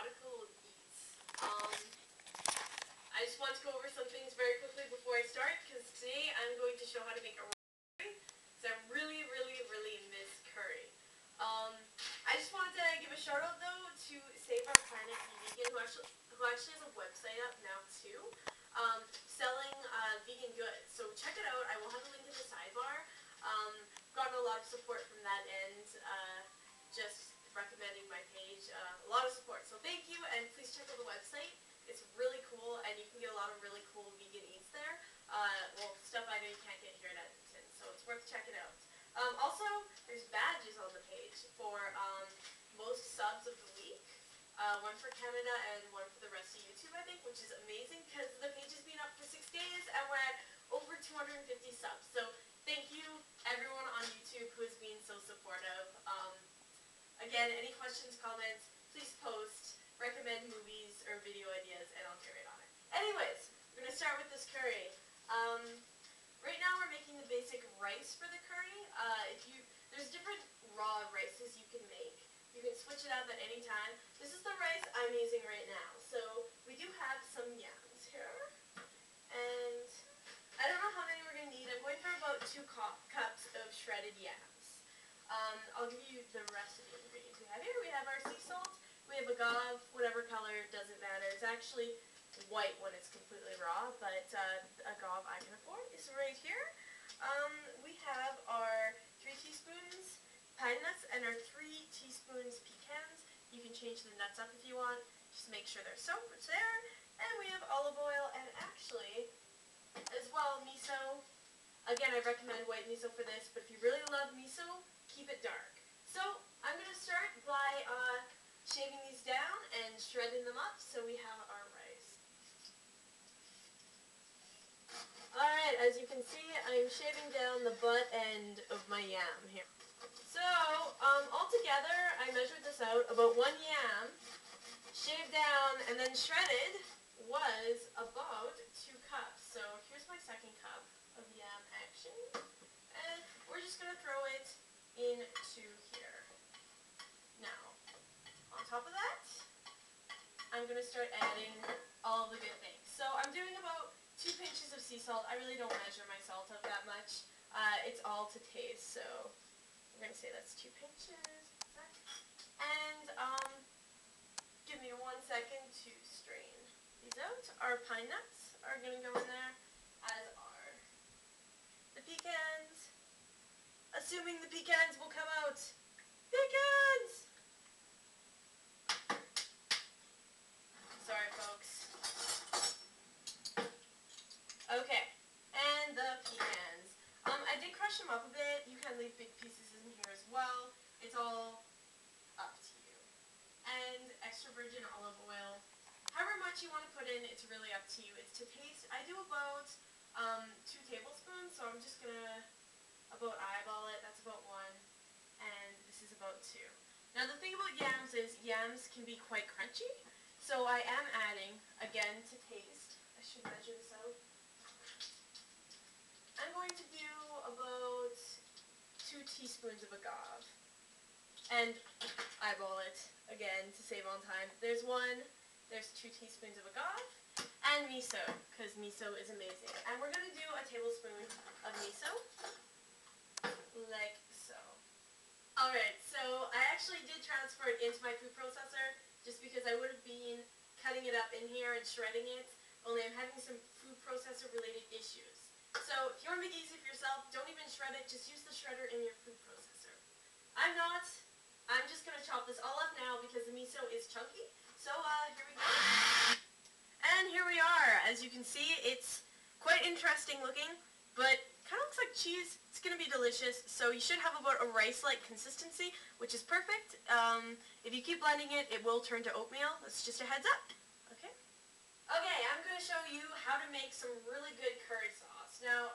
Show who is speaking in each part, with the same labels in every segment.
Speaker 1: Raw-dical eats. I just want to go over some things very quickly before I start, because today I'm going to show how to make a curry, because I really miss curry. I just wanted to give a shout out though to Save Our Planet Vegan, who actually has a website up now too, selling vegan goods. So check it out. I will have a link in the sidebar. Gotten a lot of support from that end, just recommending my page. A lot of support. So thank you, and please check out the website. It's really cool, and you can get a lot of really cool vegan eats there. Well, stuff I know you can't get here in Edmonton, so it's worth checking out. Also, there's badges on the page for most subs of the week. One for Canada and one for the rest of YouTube, I think, which is amazing because the page has been up for 6 days and we're at over 250 subs. So thank you, everyone on YouTube who has been so supportive. Again, any questions, comments, please post. Recommend movies or video ideas, and I'll get right on it. Anyways, we're going to start with this curry. Right now we're making the basic rice for the curry. There's different raw rices you can make. You can switch it up at any time. This is the rice I'm using right now. So we do have some yams here. And I don't know how many we're going to need. I'm going for about 2 cups of shredded yams. I'll give you the rest of the ingredients we have here. We have our sea salt. We have agave, whatever color, doesn't matter. It's actually white when it's completely raw, but agave I can afford is right here. We have our 3 teaspoons pine nuts and our 3 teaspoons pecans. You can change the nuts up if you want. Just make sure they're soaked, which they are. And we have olive oil and actually, as well, miso. Again, I recommend white miso for this, but if you really love miso, keep it dark. So I'm going to start by shaving these down and shredding them up so we have our rice. Alright, as you can see, I'm shaving down the butt end of my yam here. So, altogether, I measured this out, about 1 yam, shaved down and then shredded, was about 2 cups. So here's my 2nd cup of yam action, and we're just going to throw it into here. Now, on top of that, I'm going to start adding all the good things. So I'm doing about 2 pinches of sea salt. I really don't measure my salt out that much. It's all to taste, so we're going to say that's 2 pinches. And give me 1 second to strain these out. Our pine nuts are going to go in there, as are the pecans. Assuming the pecans will come out. Pecans! Sorry, folks. Okay, and the pecans. I did crush them up a bit. You can leave big pieces in here as well. It's all up to you. And extra virgin olive oil. However much you want to put in, it's really up to you. It's to taste. I do about 2 tablespoons, so I'm just going to about eyeball it. That's about 1. And this is about 2. Now the thing about yams is yams can be quite crunchy. So I am adding, again, to taste. I should measure this out. I'm going to do about 2 teaspoons of agave. And eyeball it, again, to save on time. There's 1, there's 2 teaspoons of agave, and miso, because miso is amazing. And we're going to do a tablespoon of miso, like so. Alright, so I actually did transfer it into my food processor, just because I would have been cutting it up in here and shredding it, only I'm having some food processor related issues. So if you want to make it easy for yourself, don't even shred it, just use the shredder in your food processor. I'm not. I'm just going to chop this all up now because the miso is chunky. So here we go. And here we are. As you can see, it's quite interesting looking, but kind of looks like cheese. It's going to be delicious. So you should have about a rice-like consistency, which is perfect. If you keep blending it, it will turn to oatmeal. That's just a heads up. Okay? Okay, I'm going to show you how to make some really good curry sauce. Now,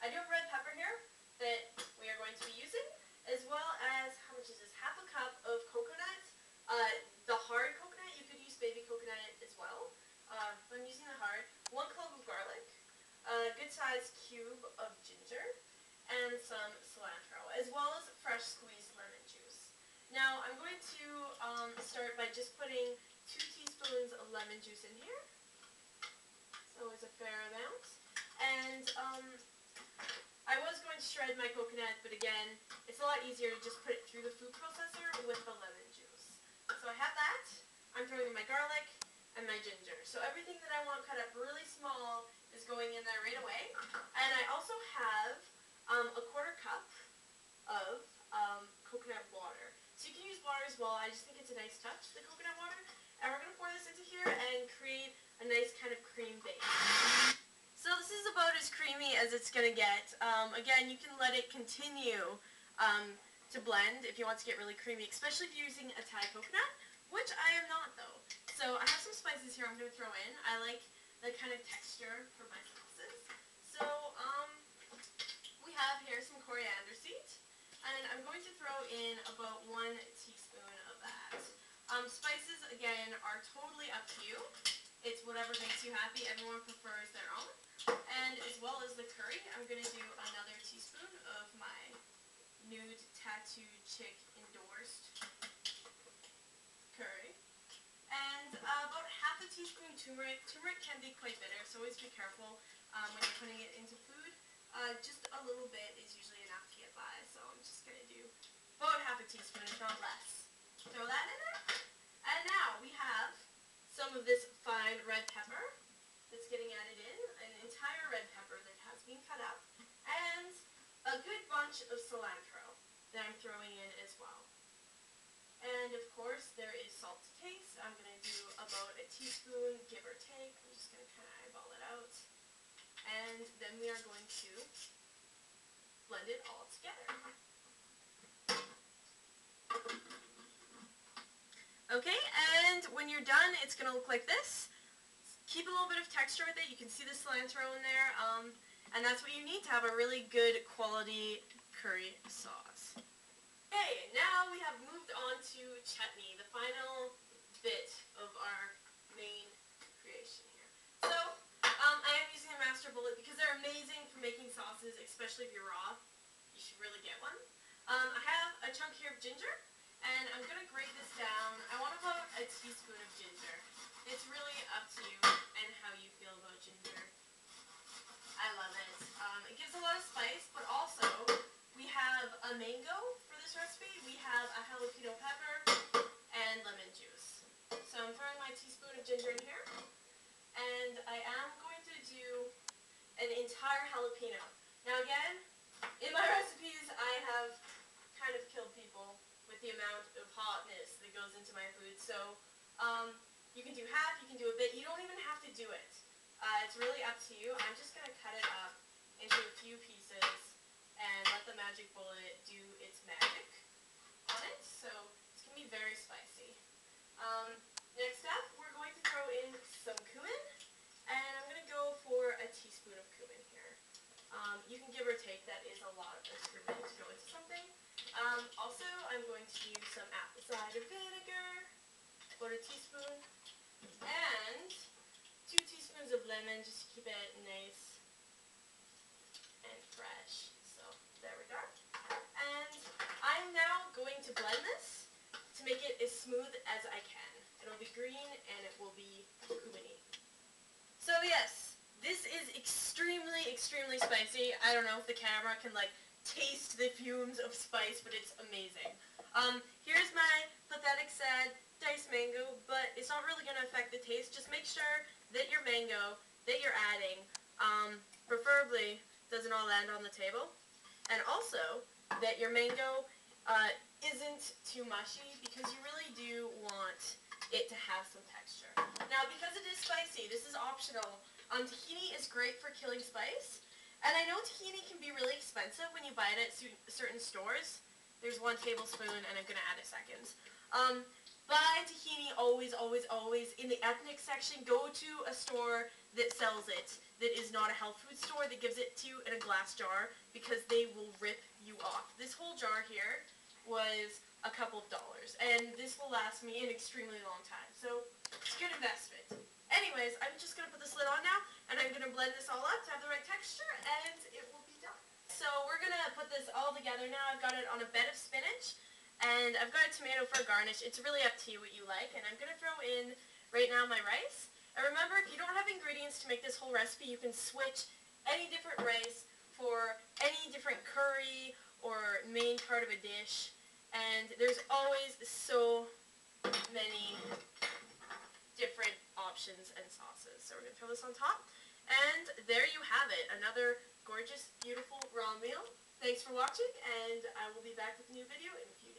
Speaker 1: I do have red pepper here that we are going to be using, as well as, how much is this? Half a cup of coconut. The hard coconut, you could use baby coconut as well. But I'm using the hard. 1 clove of garlic, a good sized cube of ginger, and some cilantro, as well as fresh squeezed lemon juice. Now I'm going to start by just putting 2 teaspoons of lemon juice in here. So it's a fair amount. And I was going to shred my coconut, but again, it's a lot easier to just put it through the food processor with the lemon juice. So I have that. I'm throwing in my garlic and my ginger. So everything that I want cut up really small is going in there right away. And I also have a 1/4 cup of coconut water. So you can use water as well. I just think it's a nice touch, the coconut water. And we're going to pour this into here and create a nice kind of cream base. So this is about as creamy as it's going to get. Again, you can let it continue to blend if you want to get really creamy, especially if you're using a Thai coconut, which I am not though. So I have some spices here I'm going to throw in. I like the kind of texture for my sauces. So we have here some coriander seeds, and I'm going to throw in about 1 teaspoon of that. Spices, again, are totally up to you. It's whatever makes you happy. Everyone prefers their own. And as well as the curry, I'm going to do another teaspoon of my nude tattooed chick endorsed curry. And about 1/2 teaspoon turmeric. Turmeric can be quite bitter, so always be careful when you're putting it into food. Just a little bit is usually enough to get by, so I'm just going to do about 1/2 teaspoon, if not less. Throw that in there. And now we have some of this fine red pepper that's getting added in, an entire red pepper that has been cut up, and a good bunch of cilantro that I'm throwing in as well. And of course there is salt to taste. I'm going to do about a teaspoon, give or take. I'm just going to kind of eyeball it out. And then we are going to blend it all together. Okay, and when you're done, it's going to look like this. Keep a little bit of texture with it. You can see the cilantro in there, and that's what you need to have a really good quality curry sauce. Okay, now we have moved on to chutney, the final bit of our main creation here. So, I am using a master bullet because they're amazing for making sauces, especially if you're raw. You should really get one. I have a chunk here of ginger, and I'm going to grate this down. I want about a teaspoon of ginger. It's really up to you and how you feel about ginger. I love it. It gives a lot of spice, but also we have a mango for this recipe. We have a jalapeno pepper and lemon juice. So I'm throwing my teaspoon of ginger in here, and I am going to do an entire jalapeno. Now again, in my recipes I have kind of killed people with the amount of hotness that goes into my food. So you can do half, you can do a bit. You don't even have to do it. It's really up to you. I'm just going to cut it up into a few pieces and let the magic bullet do its magic on it. So it's going to be very spicy. Next up, we're going to throw in some cumin, and I'm going to go for a teaspoon of cumin here. You can give or take. That is a lot of cumin to go into something. Also, I'm going to use some apple cider vinegar, about a teaspoon, and 2 teaspoons of lemon just to keep it nice and fresh. So there we go. And I'm now going to blend this to make it as smooth as I can. It'll be green and it will be cuminy. So yes, this is extremely, extremely spicy. I don't know if the camera can taste the fumes of spice, but it's amazing. Here's my pathetic, sad diced mango, but it's not really going to affect the taste. Just make sure that your mango that you're adding, preferably doesn't all land on the table, and also that your mango isn't too mushy, because you really do want it to have some texture. Now, because it is spicy, this is optional. Tahini is great for killing spice, and I know tahini can be really expensive when you buy it at certain stores. There's 1 tablespoon, and I'm going to add a second. Buy tahini always, always, always in the ethnic section. Go to a store that sells it, that is not a health food store, that gives it to you in a glass jar, because they will rip you off. This whole jar here was a couple of dollars, and this will last me an extremely long time. So it's a good investment. Anyways, I'm just going to put this lid on now, and I'm going to blend this all up to have the right texture, and it will be done. So we're going to put this all together now. I've got it on a bed of spinach, And I've got a tomato for a garnish. It's really up to you what you like. And I'm going to throw in right now my rice. And remember, if you don't have ingredients to make this whole recipe, you can switch any different rice for any different curry or main part of a dish. And there's always so many different options and sauces. So we're going to throw this on top. And there you have it. Another gorgeous, beautiful raw meal. Thanks for watching, and I will be back with a new video in a few days.